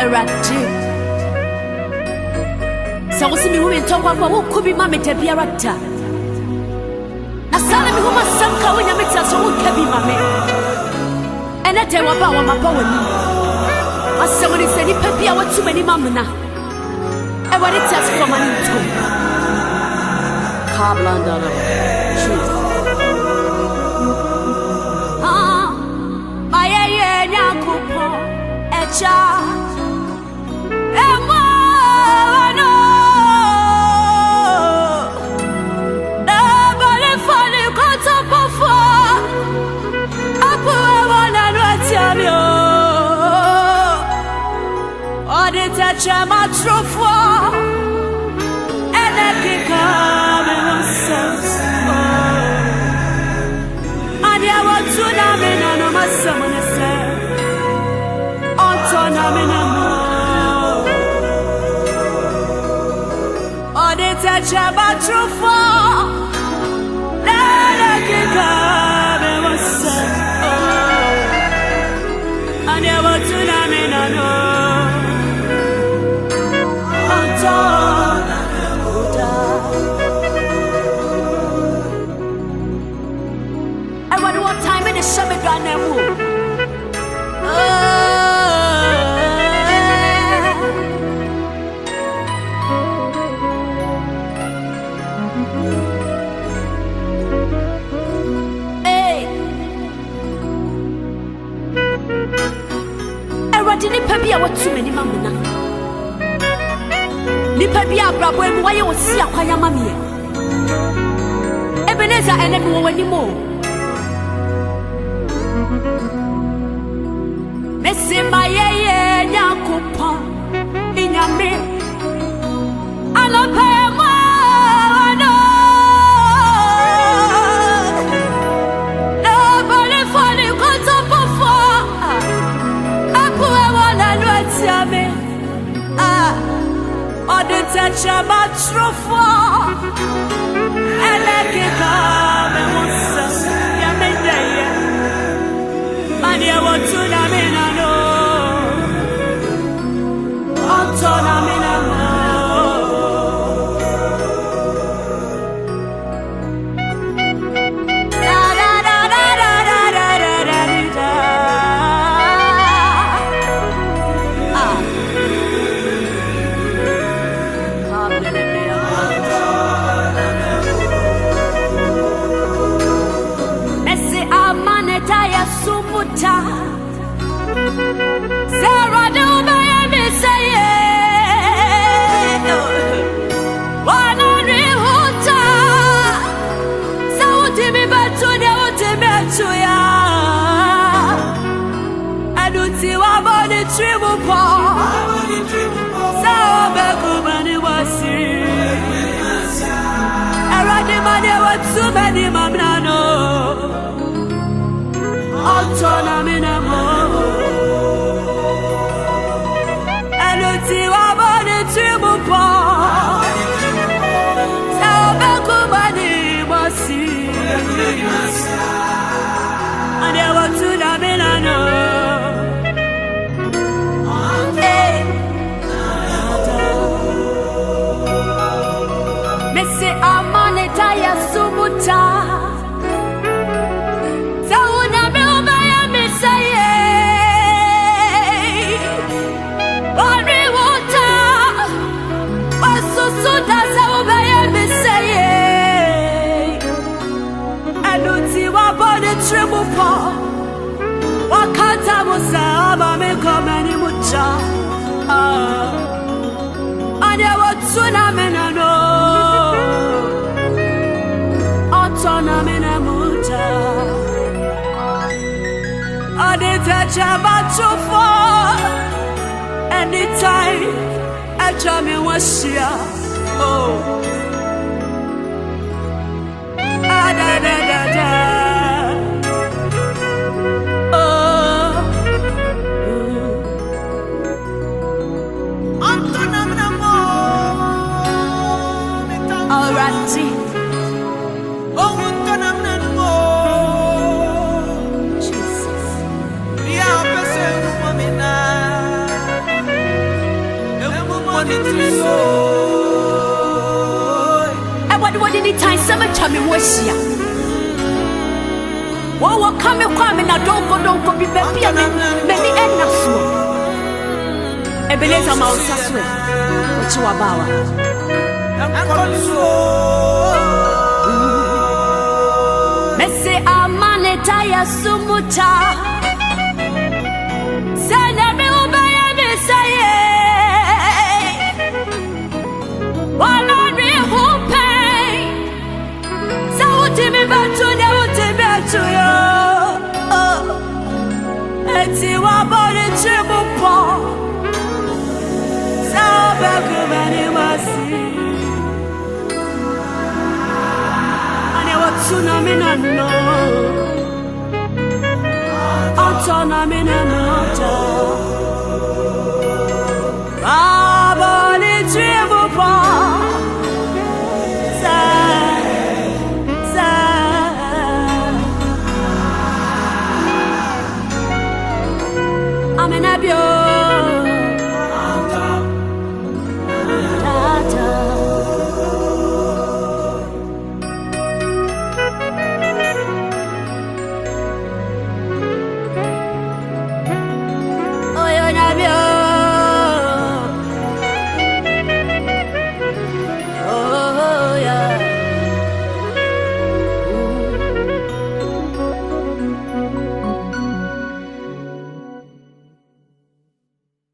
Erati. So what's me women talk about who could be mammy to be a rata? A son of whom some cow in a mix of who can be mammy. And I tell about my power. As somebody said, if I want too many mamma. I want it just from an into Carblanda. My Yakupo, a child. Touch my trophy, and I can come and sense. And I want to know me, and I'm a summoner, sir. On Tonamina, or they touch my trophy, and I can come and sense. And I want to know me, and I I wonder what time in the summer gonna move. Hey, I didn't pay me what too many mamma. Nipa bia brabo emu waye wosi akwaya mamie Ebenezer ene no wanimo Mesima yeye nyakopa inyame Alopa ema no Nobody funny koto pofo Apu ewala no atiame or the touch of my trophy, and I can come and once ya made there. And I want to Namina no, Antonamina. Sarah do me say one on rehuta so to me but to the ultimate to ya I don't see what about the triple paw so back was I read the money what too many mamma Autonomina and it's you about the triple paw. So Bakumani was see. And I want to Namina no. Missy Amanetaya Sumuta. Triple paw, what can't I was about me come any mucha? And I was tsunami no, autonomina mucha. I did touch about so far, anytime I try me was here. Oh, da. Alrighty. Oh, Jesus. what did it time some time was here? What come and don't go be baby many and not so. Ebenezer Mount Saswe, what you about? Messe amanetaya sumuta. Send me obey me say. While I be hope. Timmy Batu, never to you. It's you about a triple paw. So back of any mercy. And I was tsunami, no. I'm tsunami, no.